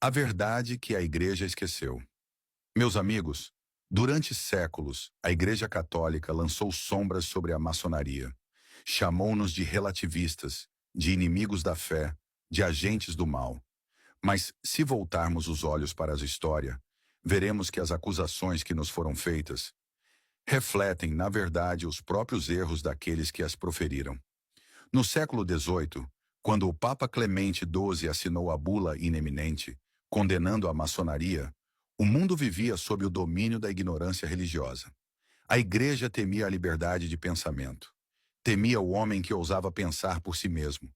A verdade que a Igreja esqueceu. Meus amigos, durante séculos, a Igreja Católica lançou sombras sobre a maçonaria. Chamou-nos de relativistas, de inimigos da fé, de agentes do mal. Mas, se voltarmos os olhos para a história, veremos que as acusações que nos foram feitas refletem, na verdade, os próprios erros daqueles que as proferiram. No século XVIII, quando o Papa Clemente XII assinou a bula in eminente, condenando a maçonaria, o mundo vivia sob o domínio da ignorância religiosa. A Igreja temia a liberdade de pensamento. Temia o homem que ousava pensar por si mesmo.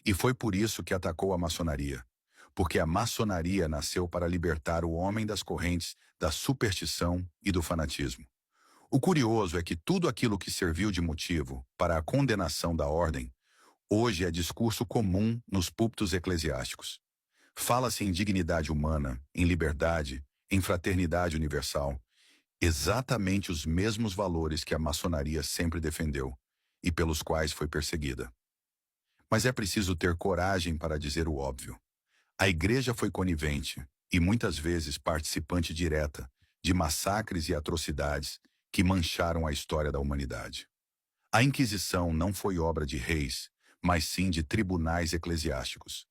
E foi por isso que atacou a maçonaria. Porque a maçonaria nasceu para libertar o homem das correntes da superstição e do fanatismo. O curioso é que tudo aquilo que serviu de motivo para a condenação da ordem hoje é discurso comum nos púlpitos eclesiásticos. Fala-se em dignidade humana, em liberdade, em fraternidade universal, exatamente os mesmos valores que a maçonaria sempre defendeu e pelos quais foi perseguida. Mas é preciso ter coragem para dizer o óbvio. A Igreja foi conivente e muitas vezes participante direta de massacres e atrocidades que mancharam a história da humanidade. A Inquisição não foi obra de reis, mas sim de tribunais eclesiásticos.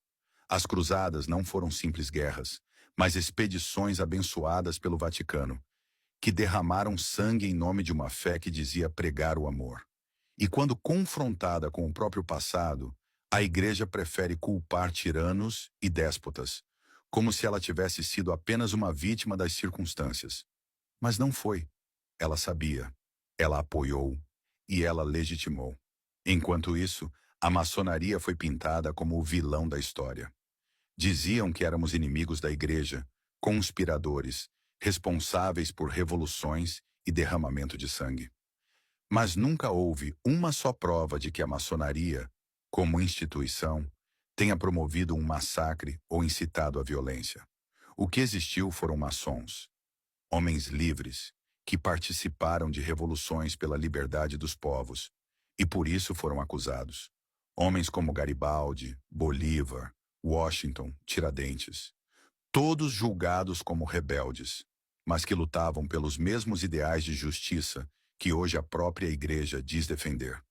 As cruzadas não foram simples guerras, mas expedições abençoadas pelo Vaticano, que derramaram sangue em nome de uma fé que dizia pregar o amor. E quando confrontada com o próprio passado, a Igreja prefere culpar tiranos e déspotas, como se ela tivesse sido apenas uma vítima das circunstâncias. Mas não foi. Ela sabia, ela apoiou e ela legitimou. Enquanto isso, a maçonaria foi pintada como o vilão da história. Diziam que éramos inimigos da Igreja, conspiradores, responsáveis por revoluções e derramamento de sangue. Mas nunca houve uma só prova de que a maçonaria, como instituição, tenha promovido um massacre ou incitado a violência. O que existiu foram maçons, homens livres, que participaram de revoluções pela liberdade dos povos, e por isso foram acusados. Homens como Garibaldi, Bolívar, Washington, Tiradentes, todos julgados como rebeldes, mas que lutavam pelos mesmos ideais de justiça que hoje a própria Igreja diz defender.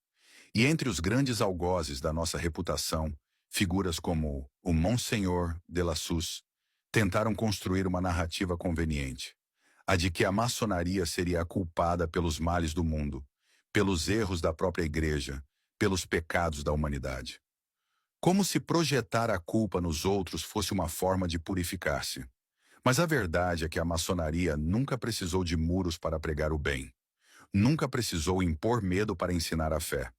E entre os grandes algozes da nossa reputação, figuras como o Monseigneur de Lassus tentaram construir uma narrativa conveniente, a de que a maçonaria seria a culpada pelos males do mundo, pelos erros da própria Igreja, pelos pecados da humanidade. Como se projetar a culpa nos outros fosse uma forma de purificar-se. Mas a verdade é que a maçonaria nunca precisou de muros para pregar o bem. Nunca precisou impor medo para ensinar a fé.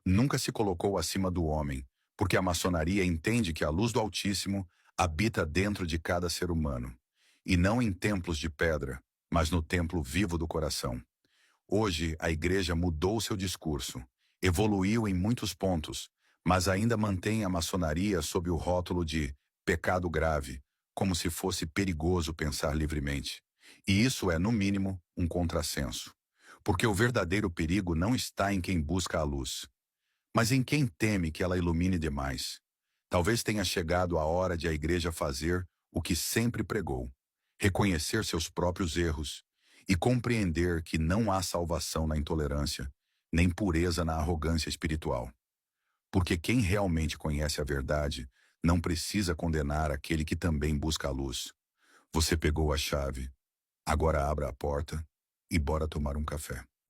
Nunca se colocou acima do homem, porque a maçonaria entende que a luz do Altíssimo habita dentro de cada ser humano, e não em templos de pedra, mas no templo vivo do coração. Hoje, a Igreja mudou seu discurso, evoluiu em muitos pontos, mas ainda mantém a maçonaria sob o rótulo de pecado grave, como se fosse perigoso pensar livremente. E isso é, no mínimo, um contrassenso. Porque o verdadeiro perigo não está em quem busca a luz, mas em quem teme que ela ilumine demais. Talvez tenha chegado a hora de a Igreja fazer o que sempre pregou, reconhecer seus próprios erros e compreender que não há salvação na intolerância, nem pureza na arrogância espiritual. Porque quem realmente conhece a verdade não precisa condenar aquele que também busca a luz. Você pegou a chave, agora abra a porta e bora tomar um café.